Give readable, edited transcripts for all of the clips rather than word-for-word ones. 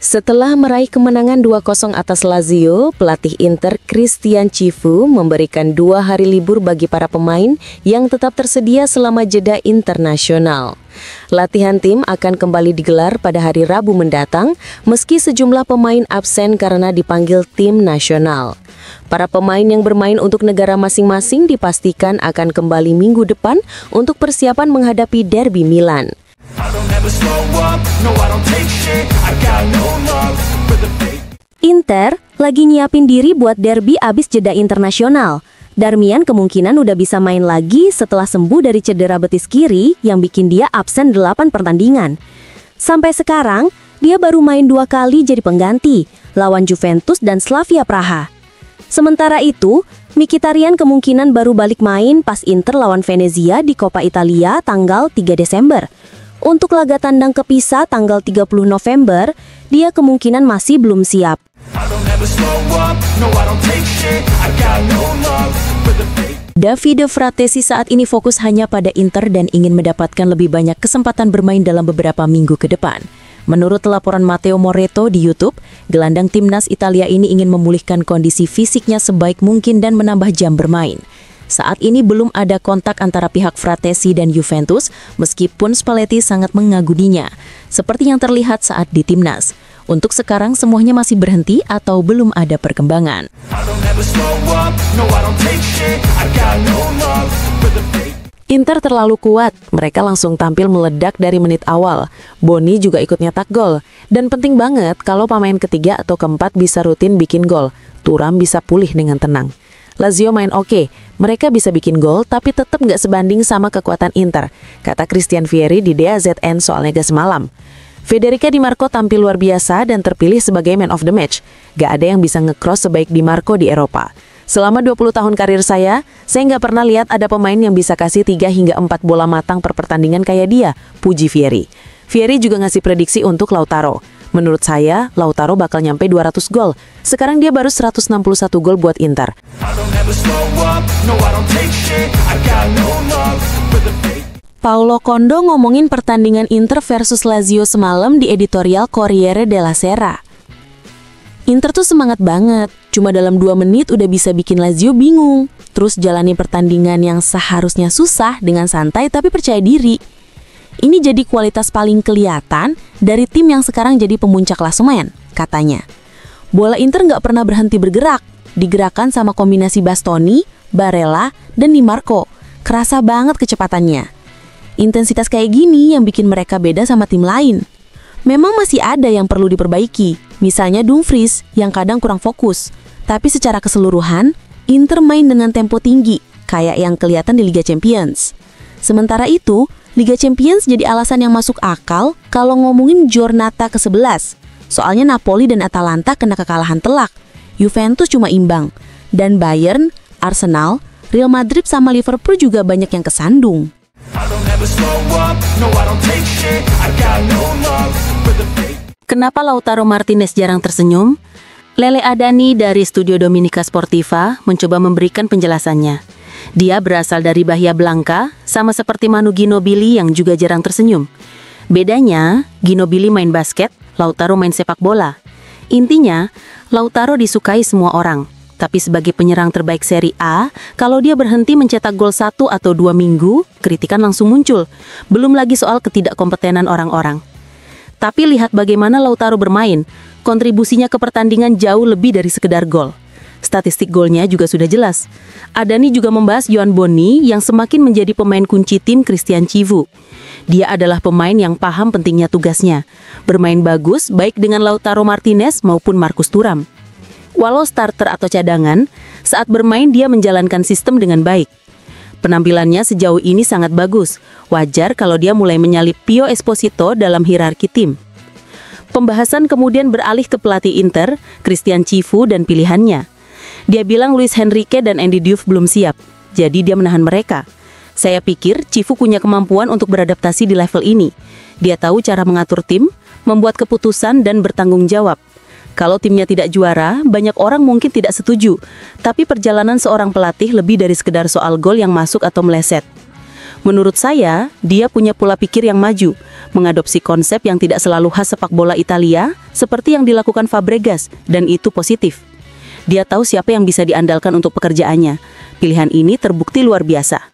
Setelah meraih kemenangan 2-0 atas Lazio, pelatih Inter Christian Chivu memberikan 2 hari libur bagi para pemain yang tetap tersedia selama jeda internasional. Latihan tim akan kembali digelar pada hari Rabu mendatang, meski sejumlah pemain absen karena dipanggil tim nasional. Para pemain yang bermain untuk negara masing-masing dipastikan akan kembali minggu depan untuk persiapan menghadapi derby Milan. Inter lagi nyiapin diri buat derby abis jeda internasional. Darmian kemungkinan udah bisa main lagi setelah sembuh dari cedera betis kiri yang bikin dia absen 8 pertandingan. Sampai sekarang, dia baru main 2 kali jadi pengganti, lawan Juventus dan Slavia Praha. Sementara itu, Mkhitaryan kemungkinan baru balik main pas Inter lawan Venezia di Coppa Italia tanggal 3 Desember. Untuk laga tandang ke Pisa tanggal 30 November, dia kemungkinan masih belum siap. Davide Fratesi saat ini fokus hanya pada Inter dan ingin mendapatkan lebih banyak kesempatan bermain dalam beberapa minggu ke depan. Menurut laporan Matteo Moretto di YouTube, gelandang timnas Italia ini ingin memulihkan kondisi fisiknya sebaik mungkin dan menambah jam bermain. Saat ini belum ada kontak antara pihak Fratesi dan Juventus, meskipun Spalletti sangat mengaguninya, seperti yang terlihat saat di timnas. Untuk sekarang semuanya masih berhenti atau belum ada perkembangan. Inter terlalu kuat, mereka langsung tampil meledak dari menit awal. Boni juga ikut nyetak gol. Dan penting banget kalau pemain ketiga atau keempat bisa rutin bikin gol. Thuram bisa pulih dengan tenang. Lazio main oke, mereka bisa bikin gol tapi tetap nggak sebanding sama kekuatan Inter, kata Christian Vieri di DAZN soal Lega semalam. Federica Di Marco tampil luar biasa dan terpilih sebagai man of the match. Gak ada yang bisa nge-cross sebaik Di Marco di Eropa. Selama 20 tahun karir saya nggak pernah lihat ada pemain yang bisa kasih 3 hingga 4 bola matang per pertandingan kayak dia, puji Vieri. Vieri juga ngasih prediksi untuk Lautaro. Menurut saya, Lautaro bakal nyampe 200 gol. Sekarang dia baru 161 gol buat Inter. Paulo Condo ngomongin pertandingan Inter versus Lazio semalam di editorial Corriere della Sera. Inter tuh semangat banget, cuma dalam 2 menit udah bisa bikin Lazio bingung. Terus jalani pertandingan yang seharusnya susah dengan santai tapi percaya diri. Ini jadi kualitas paling kelihatan dari tim yang sekarang jadi pemuncak klasemen, katanya. Bola Inter nggak pernah berhenti bergerak, digerakkan sama kombinasi Bastoni, Barella, dan Di Marco. Kerasa banget kecepatannya. Intensitas kayak gini yang bikin mereka beda sama tim lain. Memang masih ada yang perlu diperbaiki, misalnya Dumfries yang kadang kurang fokus. Tapi secara keseluruhan, Inter main dengan tempo tinggi, kayak yang kelihatan di Liga Champions. Sementara itu, Liga Champions jadi alasan yang masuk akal kalau ngomongin Giornata ke-11. Soalnya Napoli dan Atalanta kena kekalahan telak, Juventus cuma imbang, dan Bayern, Arsenal, Real Madrid sama Liverpool juga banyak yang kesandung. Kenapa Lautaro Martinez jarang tersenyum? Lele Adani dari Studio Dominica Sportiva mencoba memberikan penjelasannya. Dia berasal dari Bahia Blanca, sama seperti Manu Ginobili yang juga jarang tersenyum. Bedanya, Ginobili main basket, Lautaro main sepak bola. Intinya, Lautaro disukai semua orang. Tapi sebagai penyerang terbaik Serie A, kalau dia berhenti mencetak gol 1 atau 2 minggu, kritikan langsung muncul. Belum lagi soal ketidakkompetenan orang-orang. Tapi lihat bagaimana Lautaro bermain, kontribusinya ke pertandingan jauh lebih dari sekedar gol. Statistik golnya juga sudah jelas. Adani juga membahas Yohan Boni yang semakin menjadi pemain kunci tim Christian Chivu. Dia adalah pemain yang paham pentingnya tugasnya. Bermain bagus baik dengan Lautaro Martinez maupun Marcus Thuram. Walau starter atau cadangan, saat bermain dia menjalankan sistem dengan baik. Penampilannya sejauh ini sangat bagus. Wajar kalau dia mulai menyalip Pio Esposito dalam hierarki tim. Pembahasan kemudian beralih ke pelatih Inter, Christian Chivu dan pilihannya. Dia bilang Luis Enrique dan Andy Diouf belum siap, jadi dia menahan mereka. Saya pikir Chivu punya kemampuan untuk beradaptasi di level ini. Dia tahu cara mengatur tim, membuat keputusan dan bertanggung jawab. Kalau timnya tidak juara, banyak orang mungkin tidak setuju. Tapi perjalanan seorang pelatih lebih dari sekedar soal gol yang masuk atau meleset. Menurut saya, dia punya pola pikir yang maju, mengadopsi konsep yang tidak selalu khas sepak bola Italia, seperti yang dilakukan Fabregas, dan itu positif. Dia tahu siapa yang bisa diandalkan untuk pekerjaannya. Pilihan ini terbukti luar biasa.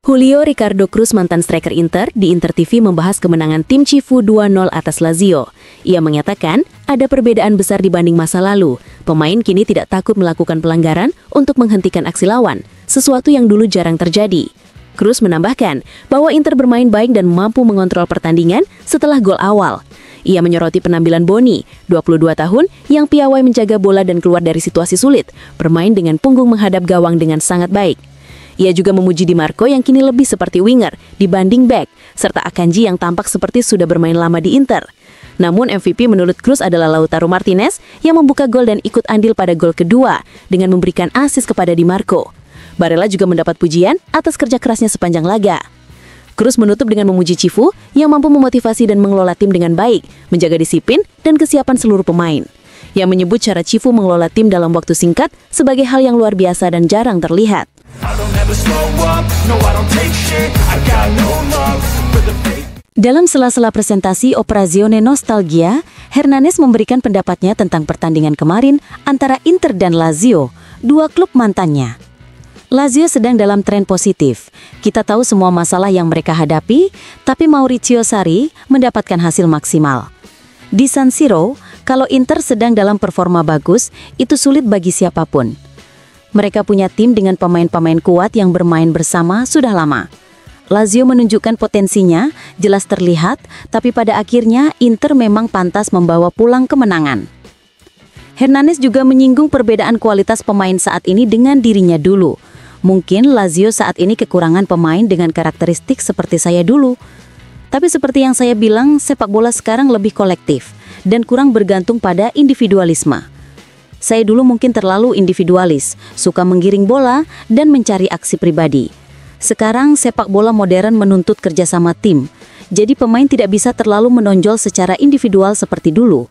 Julio Ricardo Cruz, mantan striker Inter, di Inter TV membahas kemenangan tim Cifu 2-0 atas Lazio. Ia menyatakan ada perbedaan besar dibanding masa lalu. Pemain kini tidak takut melakukan pelanggaran untuk menghentikan aksi lawan, sesuatu yang dulu jarang terjadi. Cruz menambahkan bahwa Inter bermain baik dan mampu mengontrol pertandingan setelah gol awal. Ia menyoroti penampilan Boni, 22 tahun, yang piawai menjaga bola dan keluar dari situasi sulit, bermain dengan punggung menghadap gawang dengan sangat baik. Ia juga memuji Di Marco yang kini lebih seperti winger dibanding back, serta Akanji yang tampak seperti sudah bermain lama di Inter. Namun MVP menurut Cruz adalah Lautaro Martinez yang membuka gol dan ikut andil pada gol kedua dengan memberikan assist kepada Di Marco. Barella juga mendapat pujian atas kerja kerasnya sepanjang laga. Cruz menutup dengan memuji Cifu yang mampu memotivasi dan mengelola tim dengan baik, menjaga disiplin dan kesiapan seluruh pemain. Ia menyebut cara Cifu mengelola tim dalam waktu singkat sebagai hal yang luar biasa dan jarang terlihat. Dalam sela-sela presentasi Operazione Nostalgia, Hernanes memberikan pendapatnya tentang pertandingan kemarin antara Inter dan Lazio, dua klub mantannya. Lazio sedang dalam tren positif. Kita tahu semua masalah yang mereka hadapi, tapi Maurizio Sarri mendapatkan hasil maksimal. Di San Siro, kalau Inter sedang dalam performa bagus, itu sulit bagi siapapun. Mereka punya tim dengan pemain-pemain kuat yang bermain bersama sudah lama. Lazio menunjukkan potensinya, jelas terlihat, tapi pada akhirnya Inter memang pantas membawa pulang kemenangan. Hernanes juga menyinggung perbedaan kualitas pemain saat ini dengan dirinya dulu. Mungkin Lazio saat ini kekurangan pemain dengan karakteristik seperti saya dulu. Tapi seperti yang saya bilang, sepak bola sekarang lebih kolektif dan kurang bergantung pada individualisme. Saya dulu mungkin terlalu individualis, suka menggiring bola dan mencari aksi pribadi. Sekarang sepak bola modern menuntut kerjasama tim, jadi pemain tidak bisa terlalu menonjol secara individual seperti dulu.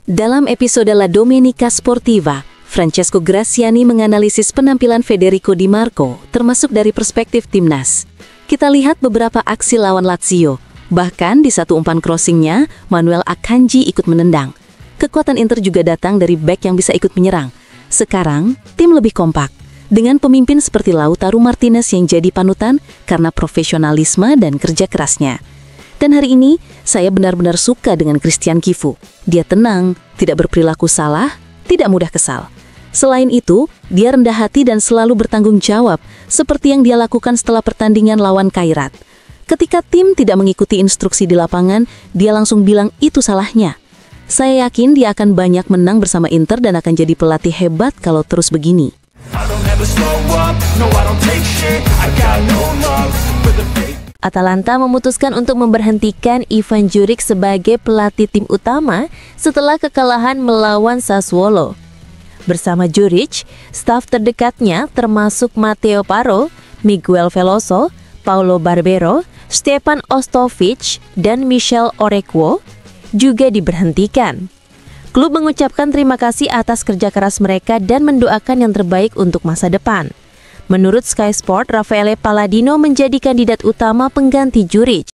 Dalam episode La Domenica Sportiva, Francesco Graziani menganalisis penampilan Federico Di Marco, termasuk dari perspektif timnas. Kita lihat beberapa aksi lawan Lazio. Bahkan di satu umpan crossingnya, Manuel Akanji ikut menendang. Kekuatan Inter juga datang dari bek yang bisa ikut menyerang. Sekarang, tim lebih kompak, dengan pemimpin seperti Lautaro Martinez yang jadi panutan karena profesionalisme dan kerja kerasnya. Dan hari ini, saya benar-benar suka dengan Christian Cifu. Dia tenang, tidak berperilaku salah, tidak mudah kesal. Selain itu, dia rendah hati dan selalu bertanggung jawab, seperti yang dia lakukan setelah pertandingan lawan Kairat. Ketika tim tidak mengikuti instruksi di lapangan, dia langsung bilang itu salahnya. Saya yakin dia akan banyak menang bersama Inter dan akan jadi pelatih hebat kalau terus begini. Atalanta memutuskan untuk memberhentikan Ivan Juric sebagai pelatih tim utama setelah kekalahan melawan Sassuolo. Bersama Juric, staf terdekatnya termasuk Matteo Paro, Miguel Veloso, Paulo Barbero, Stefan Ostovic, dan Michel Orequo juga diberhentikan. Klub mengucapkan terima kasih atas kerja keras mereka dan mendoakan yang terbaik untuk masa depan. Menurut Sky Sport, Raffaele Palladino menjadi kandidat utama pengganti Juric.